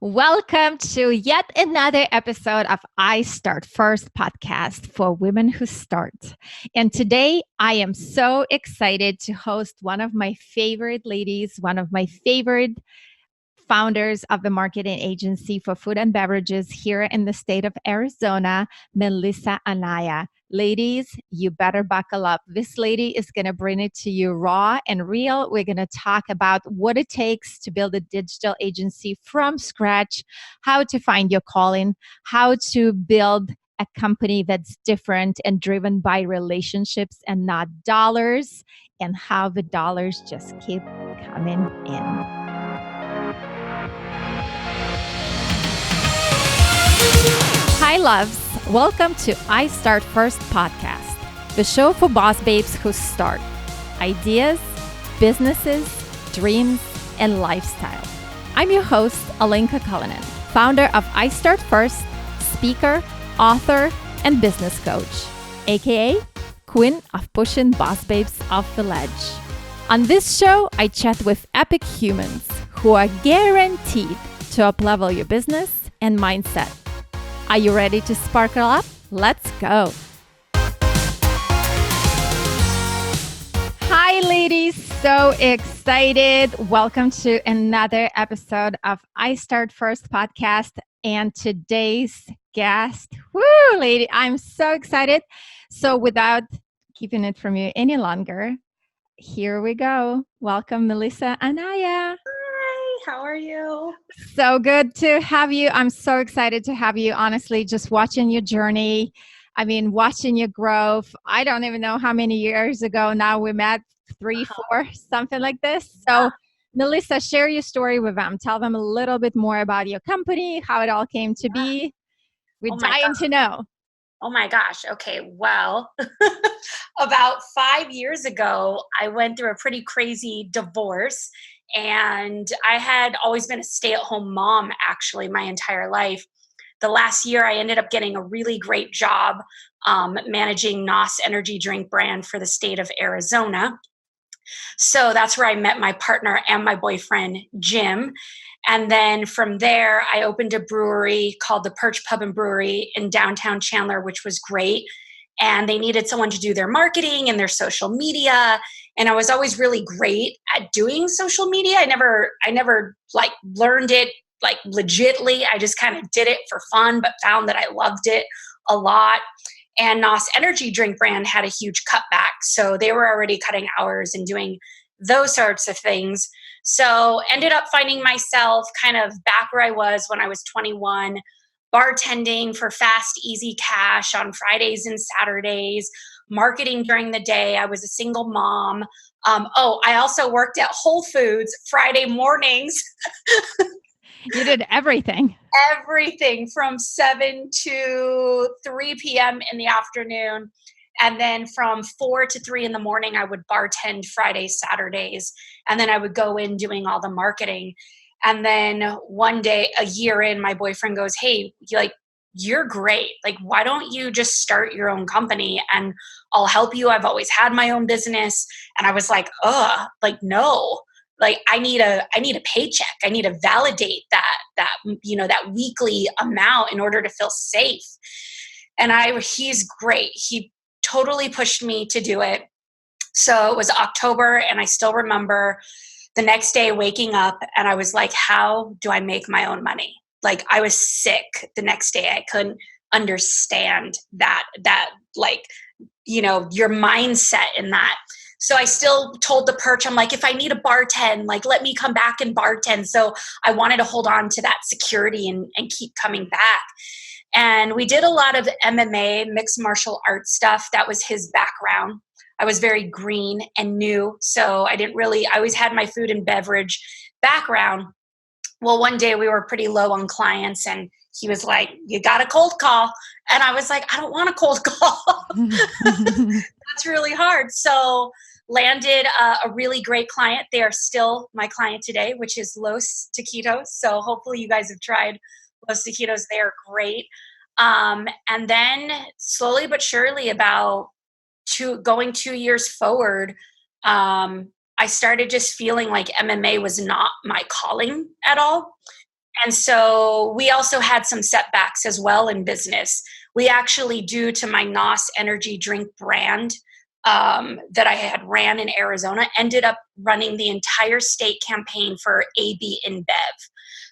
Welcome to yet another episode of iStartFirst podcast for women who start. And today I am so excited to host one of my favorite ladies, one of my favorite founders of the marketing agency for food and beverages here in the state of Arizona, Melissa Anaya. Ladies, you better buckle up. This lady is going to bring it to you raw and real. We're going to talk about what it takes to build a digital agency from scratch, how to find your calling, how to build a company that's different and driven by relationships and not dollars, and how the dollars just keep coming in. Hi, loves. Welcome to iStartFirst podcast, the show for boss babes who start ideas, businesses, dreams, and lifestyle. I'm your host, Alinka Cullinan, founder of iStartFirst, speaker, author, and business coach, aka Queen of Pushing Boss Babes Off the Ledge. On this show, I chat with epic humans who are guaranteed to up-level your business and mindset. Are you ready to sparkle up? Let's go. Hi, ladies. So excited. Welcome to another episode of iStartFirst podcast. And today's guest, lady, I'm so excited. So without keeping it from you any longer, here we go. Welcome, Melissa Anaya. How are you? So good to have you. I'm so excited to have you. Honestly, just watching your journey. I mean, watching your growth. I don't even know how many years ago now we met, 3, 4, something like this. So Melissa, share your story with them. Tell them a little bit more about your company, how it all came to be. We're dying to know. Oh my gosh. Okay. Well, about 5 years ago, I went through a pretty crazy divorce. And I had always been a stay-at-home mom, actually, my entire life. The last year, I ended up getting a really great job managing NOS energy drink brand for the state of Arizona. So that's where I met my partner and my boyfriend, Jim. And then from there, I opened a brewery called the Perch Pub and Brewery in downtown Chandler, which was great. And they needed someone to do their marketing and their social media. And I was always really great at doing social media. I never like learned it like legitly. I just kind of did it for fun, but found that I loved it a lot. And NOS energy drink brand had a huge cutback. So they were already cutting hours and doing those sorts of things. So ended up finding myself kind of back where I was when I was 21, bartending for fast, easy cash on Fridays and Saturdays, marketing during the day. I was a single mom. I also worked at Whole Foods Friday mornings. You did everything. Everything from 7 to 3 p.m. in the afternoon. And then from 4 to 3 in the morning, I would bartend Fridays, Saturdays. And then I would go in doing all the marketing. And then one day, a year in, my boyfriend goes, "Hey, you're great. Like, why don't you just start your own company and I'll help you? I've always had my own business." And I was like, no. Like, I need a paycheck. I need to validate that weekly amount in order to feel safe. And he's great. He totally pushed me to do it. So it was October, and I still remember the next day waking up and I was like, how do I make my own money? Like, I was sick the next day. I couldn't understand that your mindset in that. So I still told the Perch, I'm like, if I need a bartend, like, let me come back and bartend. So I wanted to hold on to that security and keep coming back. And we did a lot of MMA, mixed martial arts stuff. That was his background. I was very green and new. So I always had my food and beverage background. Well, one day we were pretty low on clients and he was like, "You got a cold call." And I was like, "I don't want a cold call." That's really hard. So landed a really great client. They are still my client today, which is Los Taquitos. So hopefully you guys have tried Los Taquitos. They are great. And then slowly but surely, about 2 years forward, I started just feeling like MMA was not my calling at all. And so we also had some setbacks as well in business. We actually, due to my NOS energy drink brand that I had ran in Arizona, ended up running the entire state campaign for AB InBev.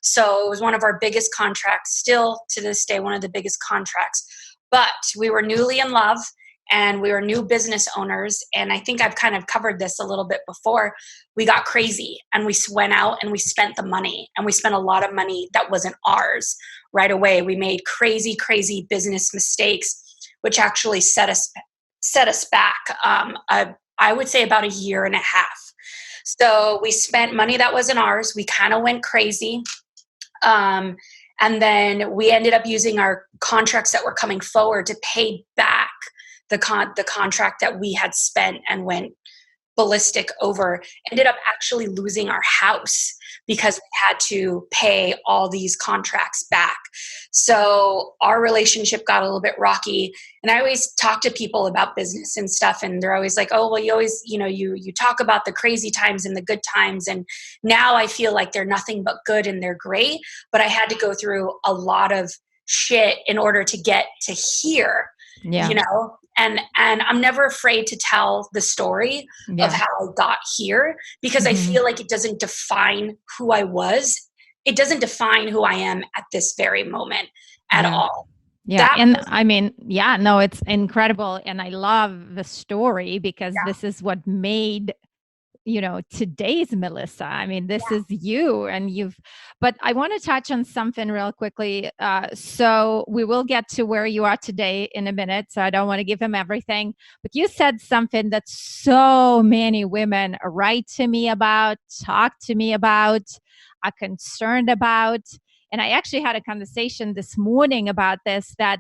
So it was one of our biggest contracts, still to this day, one of the biggest contracts. But we were newly in love and we were new business owners. And I think I've kind of covered this a little bit before. We got crazy and we went out and we spent the money, and we spent a lot of money that wasn't ours right away. We made crazy business mistakes, which actually set us back. I would say about a year and a half. So we spent money that wasn't ours. We kind of went crazy. And then we ended up using our contracts that were coming forward to pay back the contract that we had spent and went ballistic over. Ended up actually losing our house because we had to pay all these contracts back. So our relationship got a little bit rocky. And I always talk to people about business and stuff, and they're always like, oh, well, you always, you talk about the crazy times and the good times. And now I feel like they're nothing but good and they're great. But I had to go through a lot of shit in order to get to here, Yeah. And I'm never afraid to tell the story of how I got here, because I feel like it doesn't define who I was. It doesn't define who I am at this very moment at all. Yeah. No, it's incredible. And I love the story because this is what made today's Melissa. I mean, this is you, but I want to touch on something real quickly. So we will get to where you are today in a minute. So I don't want to give him everything, but you said something that so many women write to me about, talk to me about, are concerned about. And I actually had a conversation this morning about this, that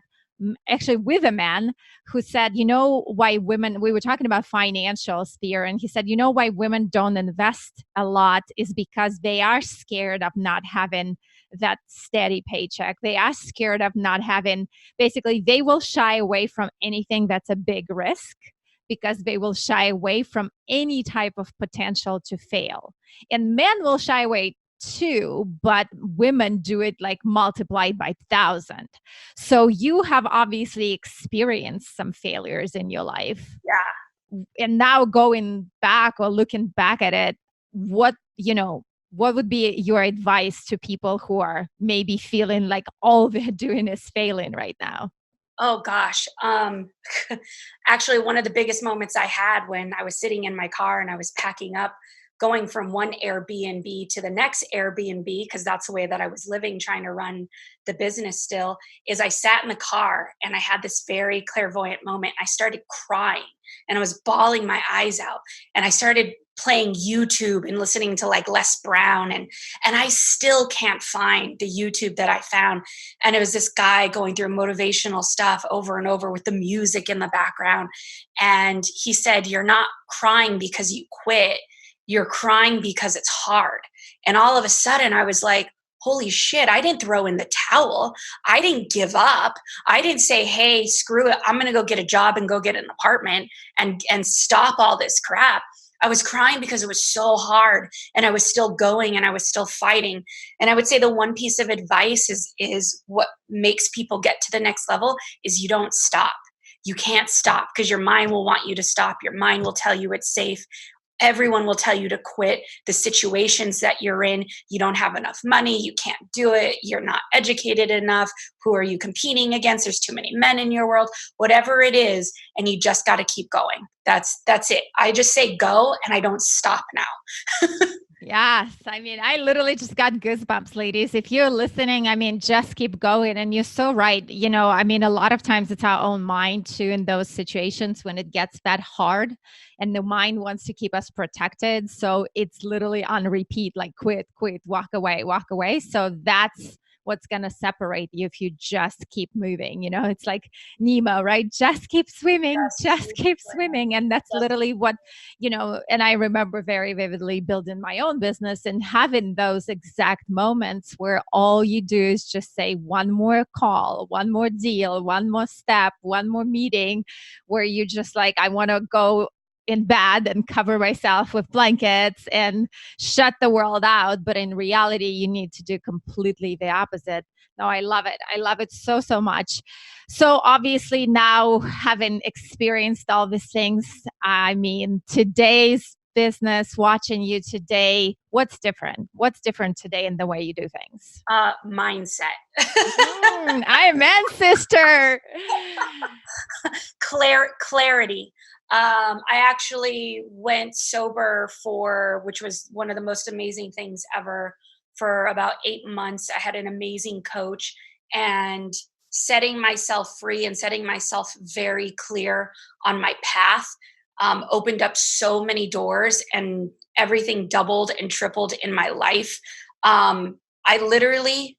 actually with a man who said, why women, we were talking about financial sphere, and he said, why women don't invest a lot is because they are scared of not having that steady paycheck. They are scared of not having, basically, they will shy away from anything that's a big risk because they will shy away from any type of potential to fail. And men will shy away too, but women do it like multiplied by 1,000. So you have obviously experienced some failures in your life. Yeah. And now going back or looking back at it, what would be your advice to people who are maybe feeling like all they're doing is failing right now? Oh gosh. Actually, one of the biggest moments I had when I was sitting in my car and I was packing up, going from one Airbnb to the next Airbnb, because that's the way that I was living, trying to run the business still, is I sat in the car and I had this very clairvoyant moment. I started crying and I was bawling my eyes out, and I started playing YouTube and listening to like Les Brown, and I still can't find the YouTube that I found. And it was this guy going through motivational stuff over and over with the music in the background. And he said, "You're not crying because you quit. You're crying because it's hard." And all of a sudden I was like, holy shit, I didn't throw in the towel. I didn't give up. I didn't say, hey, screw it, I'm going to go get a job and go get an apartment and stop all this crap. I was crying because it was so hard, and I was still going and I was still fighting. And I would say the one piece of advice is what makes people get to the next level is you don't stop. You can't stop because your mind will want you to stop. Your mind will tell you it's safe. Everyone will tell you to quit the situations that you're in. You don't have enough money. You can't do it. You're not educated enough. Who are you competing against? There's too many men in your world, whatever it is. And you just got to keep going. That's it. I just say go, and I don't stop now. Yes. I mean, I literally just got goosebumps, ladies. If you're listening, I mean, just keep going. And you're so right. I mean, a lot of times it's our own mind too in those situations when it gets that hard, and the mind wants to keep us protected. So it's literally on repeat, like quit, walk away, walk away. So that's what's going to separate you if you just keep moving. It's like Nemo, right? Just keep swimming, just keep swimming. And that's literally what, and I remember very vividly building my own business and having those exact moments where all you do is just say one more call, one more deal, one more step, one more meeting, where you're just like, I want to go in bed and cover myself with blankets and shut the world out. But in reality, you need to do completely the opposite. No, I love it. I love it so, so much. So obviously now having experienced all these things, I mean, today's business, watching you today, what's different? What's different today in the way you do things? Mindset. Amen, sister. Clarity. I actually went sober which was one of the most amazing things ever, for about 8 months. I had an amazing coach, and setting myself free and setting myself very clear on my path opened up so many doors, and everything doubled and tripled in my life. I literally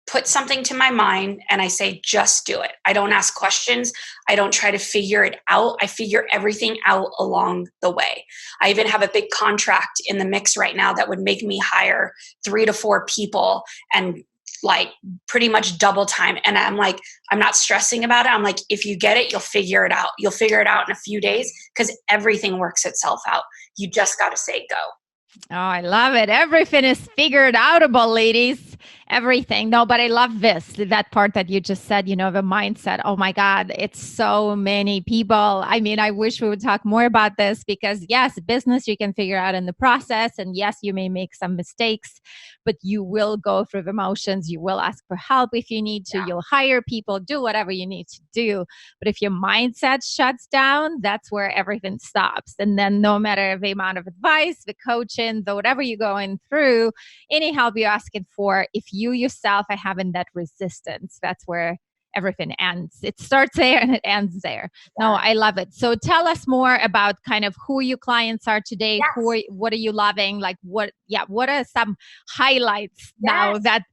put something to my mind and I say, just do it. I don't ask questions. I don't try to figure it out. I figure everything out along the way. I even have a big contract in the mix right now that would make me hire 3 to 4 people and like pretty much double time. And I'm like, I'm not stressing about it. I'm like, if you get it, you'll figure it out. You'll figure it out in a few days because everything works itself out. You just got to say go. Oh, I love it. Everything is figured outable, ladies. Everything. No, but I love that part that you just said, the mindset. Oh my God, it's so many people. I mean, I wish we would talk more about this because yes, business you can figure out in the process. And yes, you may make some mistakes, but you will go through the motions. You will ask for help if you need to. Yeah. You'll hire people, do whatever you need to do. But if your mindset shuts down, that's where everything stops. And then no matter the amount of advice, the coaching, the whatever you're going through, any help you're asking for, if you yourself are having that resistance, that's where everything ends. It starts there and it ends there. Yeah. No, I love it. So tell us more about kind of who your clients are today. Yes. What are you loving? Like what are some highlights now that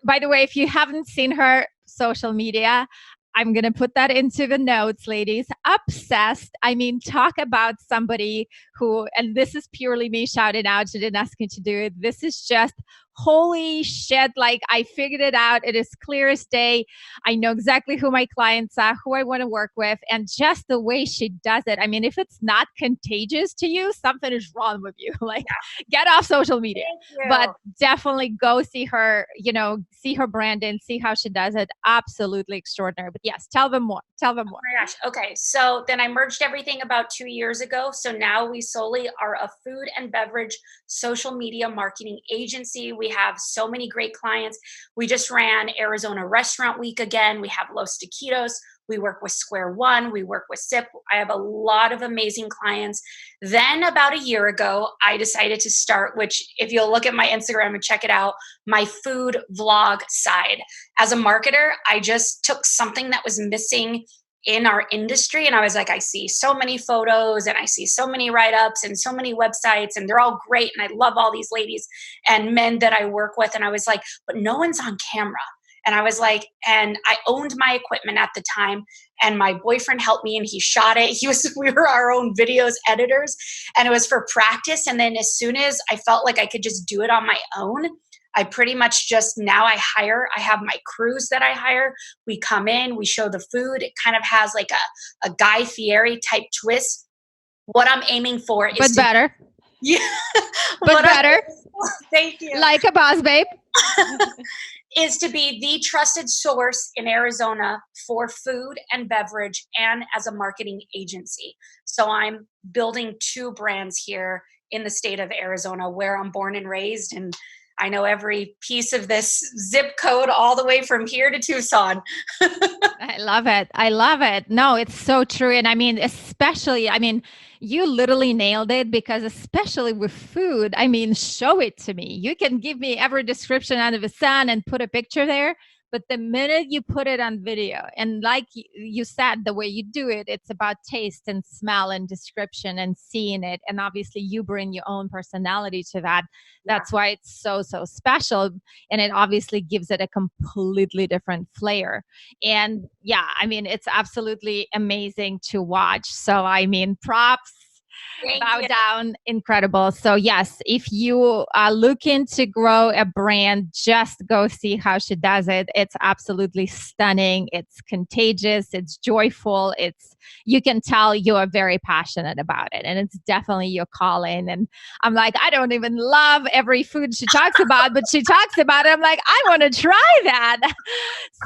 by the way, if you haven't seen her social media, I'm going to put that into the notes, ladies. Obsessed. I mean, talk about somebody who, and this is purely me shouting out. She didn't ask me to do it. This is just holy shit. Like I figured it out. It is clear as day. I know exactly who my clients are, who I want to work with, and just the way she does it. I mean, if it's not contagious to you, something is wrong with you. Like get off social media, but definitely go see her, see her brand and see how she does it. Absolutely extraordinary. But yes, tell them more. Tell them more. Oh my gosh. Okay. So then I merged everything about 2 years ago. So now we solely are a food and beverage social media marketing agency. We have so many great clients. We just ran Arizona Restaurant Week again. We have Los Taquitos. We work with Square One. We work with SIP. I have a lot of amazing clients. Then about a year ago, I decided to start, which if you'll look at my Instagram and check it out, my food vlog side. As a marketer, I just took something that was missing in our industry. And I was like, I see so many photos and I see so many write-ups and so many websites and they're all great. And I love all these ladies and men that I work with. And I was like, but no one's on camera. And I was like, and I owned my equipment at the time and my boyfriend helped me and he shot it. We were our own videos editors and it was for practice. And then as soon as I felt like I could just do it on my own, I pretty much just now I have my crews that I hire. We come in, we show the food. It kind of has like a Guy Fieri type twist. What I'm aiming for is but better. Yeah. But better. Thank you. Like a boss babe. Is to be the trusted source in Arizona for food and beverage and as a marketing agency. So I'm building 2 brands here in the state of Arizona where I'm born and raised, and I know every piece of this zip code all the way from here to Tucson. I love it. I love it. No, it's so true. And I mean, you literally nailed it because especially with food, I mean, show it to me. You can give me every description under the sun and put a picture there. But the minute you put it on video and like you said, the way you do it, it's about taste and smell and description and seeing it. And obviously you bring your own personality to that. That's why it's so, so special. And it obviously gives it a completely different flair. And yeah, I mean, it's absolutely amazing to watch. So, I mean, props. Thank Bow you. down, incredible. So yes, if you are looking to grow a brand, just go see how she does it. It's absolutely stunning. It's contagious. It's joyful. It's you can tell you are very passionate about it, and it's definitely your calling. And I'm like, I don't even love every food she talks about, but she talks about it. I'm like, I want to try that.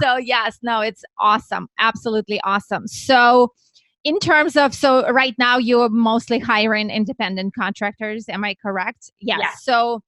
So yes, no, it's awesome, absolutely awesome. So in terms of, so right now you're mostly hiring independent contractors, am I correct? Yes. Yes. So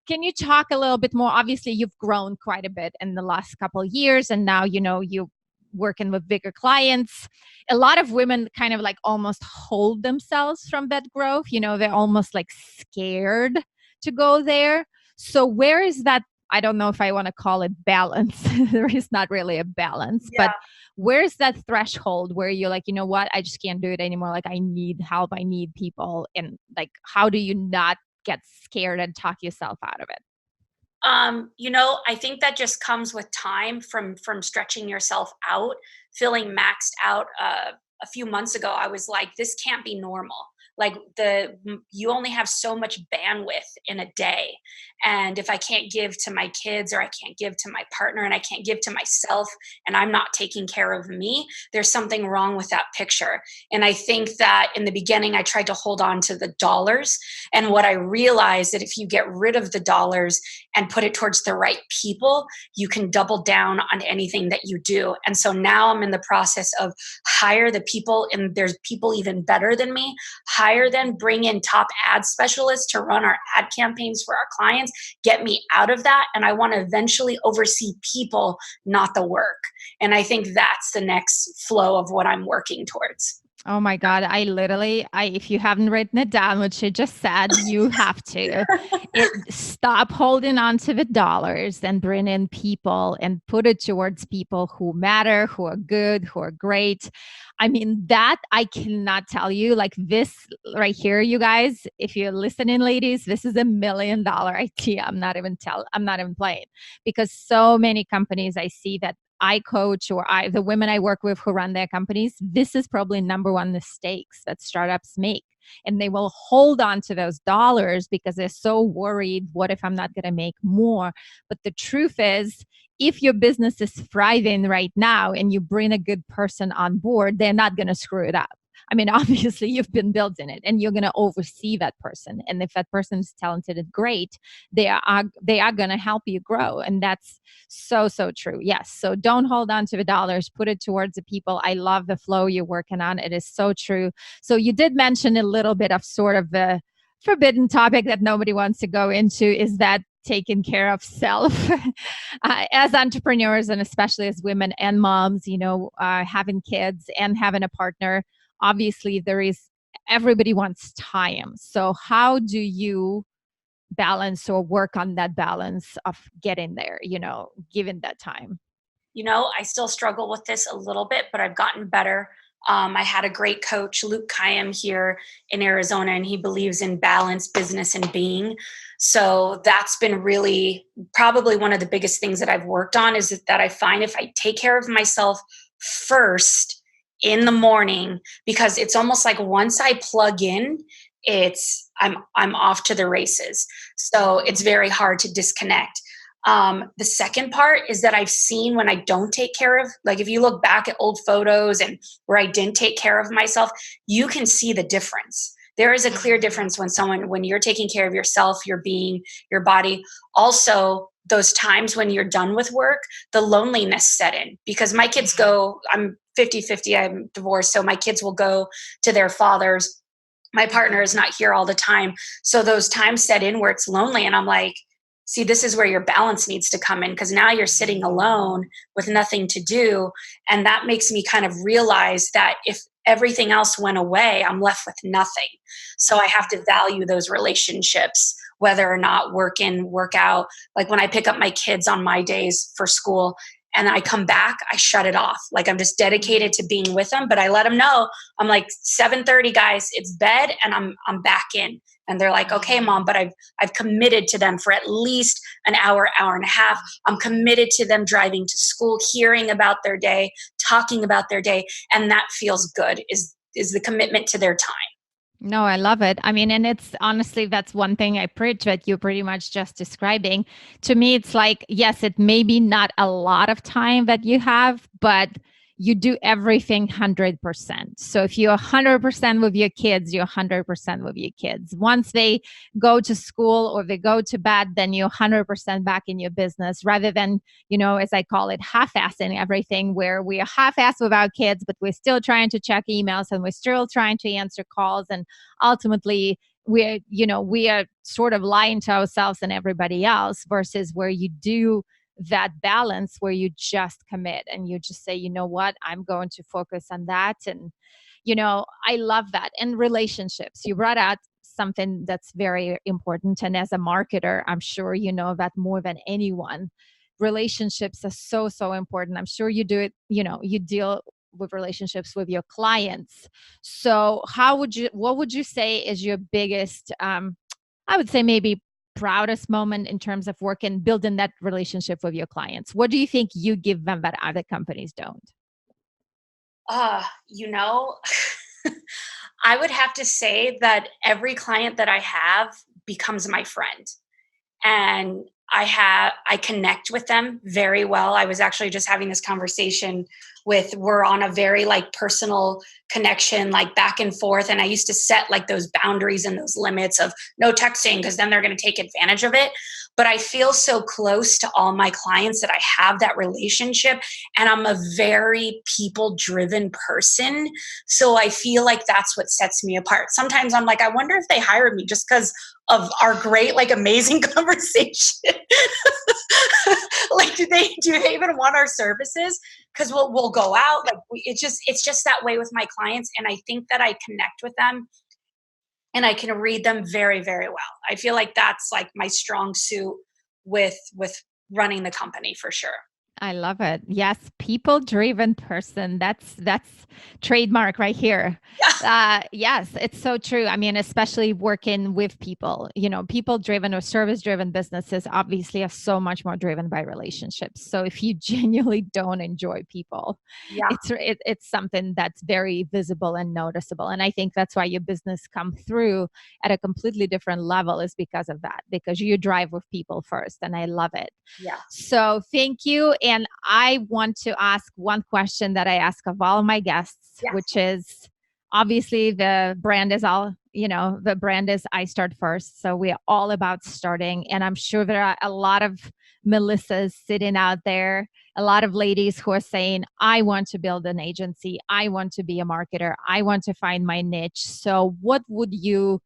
can you talk a little bit more? Obviously you've grown quite a bit in the last couple of years, and now you working with bigger clients. A lot of women kind of like almost hold themselves from that growth. They're almost like scared to go there. So where is that? I don't know if I want to call it balance. There is not really a balance, but Yeah. where's that threshold where you're like, you know what, I just can't do it anymore, like I need help, I need people, and like how do you not get scared and talk yourself out of it? I think that just comes with time from stretching yourself out, feeling maxed out. A few months ago, I was like, this can't be normal. Like you only have so much bandwidth in a day, and if I can't give to my kids, or I can't give to my partner, and I can't give to myself, and I'm not taking care of me, there's something wrong with that picture. And I think that in the beginning, I tried to hold on to the dollars, and what I realized that if you get rid of the dollars and put it towards the right people, you can double down on anything that you do. And so now I'm in the process of hire the people, and there's people even better than me, hire them, bring in top ad specialists to run our ad campaigns for our clients, get me out of that. And I want to eventually oversee people, not the work. And I think that's the next flow of what I'm working towards. Oh my God. If you haven't written it down, which you just said, you have to. Stop holding on to the dollars and bring in people and put it towards people who matter, who are good, who are great. I mean, that I cannot tell you, like this right here, you guys, if you're listening, ladies, this is $1 million idea. I'm not even playing, because so many companies I see that I coach, or the women I work with who run their companies, this is probably number one mistakes that startups make. And they will hold on to those dollars because they're so worried, what if I'm not going to make more? But the truth is, if your business is thriving right now and you bring a good person on board, they're not going to screw it up. I mean, obviously, you've been building it and you're going to oversee that person. And if that person is talented and great, they are going to help you grow. And that's so, so true. Yes. So don't hold on to the dollars, put it towards the people. I love the flow you're working on. It is so true. So you did mention a little bit of sort of the forbidden topic that nobody wants to go into, is that taking care of self. As entrepreneurs, and especially as women and moms, having kids and having a partner, obviously everybody wants time. So how do you balance or work on that balance of getting there, given that time? I still struggle with this a little bit, but I've gotten better. I had a great coach, Luke Kayam, here in Arizona, and he believes in balance, business, and being. So that's been really probably one of the biggest things that I've worked on, is that I find if I take care of myself first in the morning, because it's almost like once I plug in, I'm off to the races. So it's very hard to disconnect. The second part is that I've seen when I don't take care of, like if you look back at old photos and where I didn't take care of myself, you can see the difference. There is a clear difference when you're taking care of yourself, your being, your body. Also, those times when you're done with work, the loneliness set in, because my kids go, I'm 50-50, I'm divorced. So my kids will go to their fathers. My partner is not here all the time. So those times set in where it's lonely. And I'm like, see, this is where your balance needs to come in, because now you're sitting alone with nothing to do. And that makes me kind of realize that if everything else went away, I'm left with nothing. So I have to value those relationships, whether or not work in, work out. Like when I pick up my kids on my days for school and I come back, I shut it off. Like I'm just dedicated to being with them, but I let them know, I'm like 7:30, guys, it's bed, and I'm back in. And they're like, okay, mom, but I've committed to them for at least an hour, hour and a half. I'm committed to them driving to school, hearing about their day, talking about their day. And that feels good, is the commitment to their time. No, I love it. I mean, and it's honestly, that's one thing I preach that you're pretty much just describing. To me, it's like, yes, it may be not a lot of time that you have, but you do everything 100%. So if you're 100% with your kids, you're 100% with your kids. Once they go to school or they go to bed, then you're 100% back in your business rather than, as I call it, half-assing everything, where we are half-assed with our kids, but we're still trying to check emails and we're still trying to answer calls. And ultimately, we are sort of lying to ourselves and everybody else, versus where you do that balance, where you just commit and you just say, you know what, I'm going to focus on that. And I love that. And relationships, you brought out something that's very important, and as a marketer, I'm sure you know that more than anyone. Relationships are so important. I'm sure you do it, you deal with relationships with your clients. So what would you say is your biggest, I would say maybe proudest moment in terms of work and building that relationship with your clients? What do you think you give them that other companies don't? You know, I would have to say that every client that I have becomes my friend. And I connect with them very well. I was actually just having this conversation with we're on a very like personal connection, like back and forth. And I used to set like those boundaries and those limits of no texting because then they're going to take advantage of it. But I feel so close to all my clients that I have that relationship, and I'm a very people driven person. So I feel like that's what sets me apart. Sometimes I'm like, I wonder if they hired me just because of our great, like amazing conversation. Like, do they even want our services? Because we'll go out. Like it's just that way with my clients. And I think that I connect with them and I can read them very, very well. I feel like that's like my strong suit with running the company for sure. I love it. Yes, people driven person. That's trademark right here. Yeah. Yes, it's so true. I mean, especially working with people, people driven or service driven businesses obviously are so much more driven by relationships. So if you genuinely don't enjoy people, Yeah. it's something that's very visible and noticeable. And I think that's why your business come through at a completely different level, is because of that, because you drive with people first. And I love it. Yeah. So thank you. And I want to ask one question that I ask of all my guests, Yes. which is obviously the brand is the brand is I Start First. So we are all about starting. And I'm sure there are a lot of Melissas sitting out there, a lot of ladies who are saying, I want to build an agency. I want to be a marketer. I want to find my niche. So what would you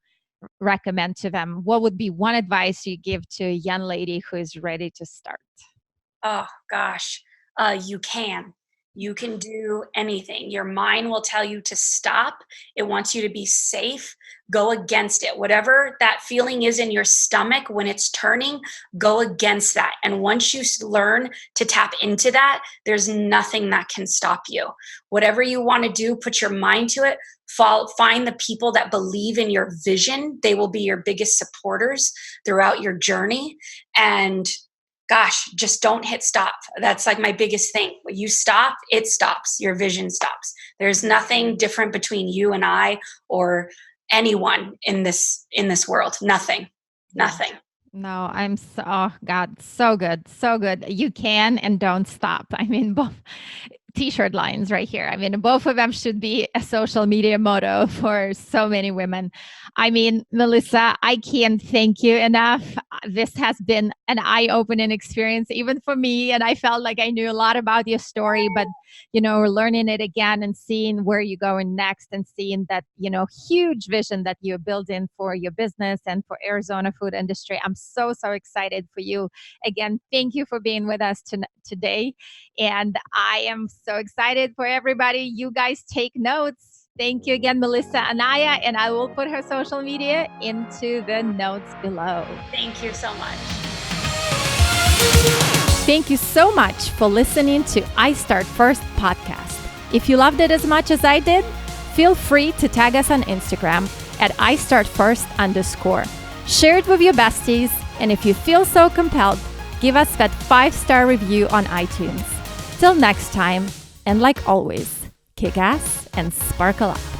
recommend to them? What would be one advice you give to a young lady who is ready to start? Oh gosh, you can. You can do anything. Your mind will tell you to stop. It wants you to be safe. Go against it. Whatever that feeling is in your stomach when it's turning, go against that. And once you learn to tap into that, there's nothing that can stop you. Whatever you want to do, put your mind to it. Find the people that believe in your vision. They will be your biggest supporters throughout your journey. And gosh, just don't hit stop. That's like my biggest thing. When you stop, it stops. Your vision stops. There's nothing different between you and I or anyone in this world. Nothing. Nothing. No, I'm so, oh God, so good, so good. You can and don't stop. I mean, both t-shirt lines right here. I mean, both of them should be a social media motto for so many women. I mean, Melissa, I can't thank you enough. This has been an eye-opening experience, even for me. And I felt like I knew a lot about your story, but learning it again and seeing where you're going next and seeing that, huge vision that you're building for your business and for Arizona food industry. I'm so excited for you. Again, thank you for being with us today. And I am so excited for everybody. You guys take notes. Thank you again, Melissa Anaya, and I will put her social media into the notes below. Thank you so much. Thank you so much for listening to iStartFirst podcast. If you loved it as much as I did, feel free to tag us on Instagram at iStartFirst_. Share it with your besties, and if you feel so compelled, give us that 5-star review on iTunes. Till next time, and like always, kick ass and sparkle up.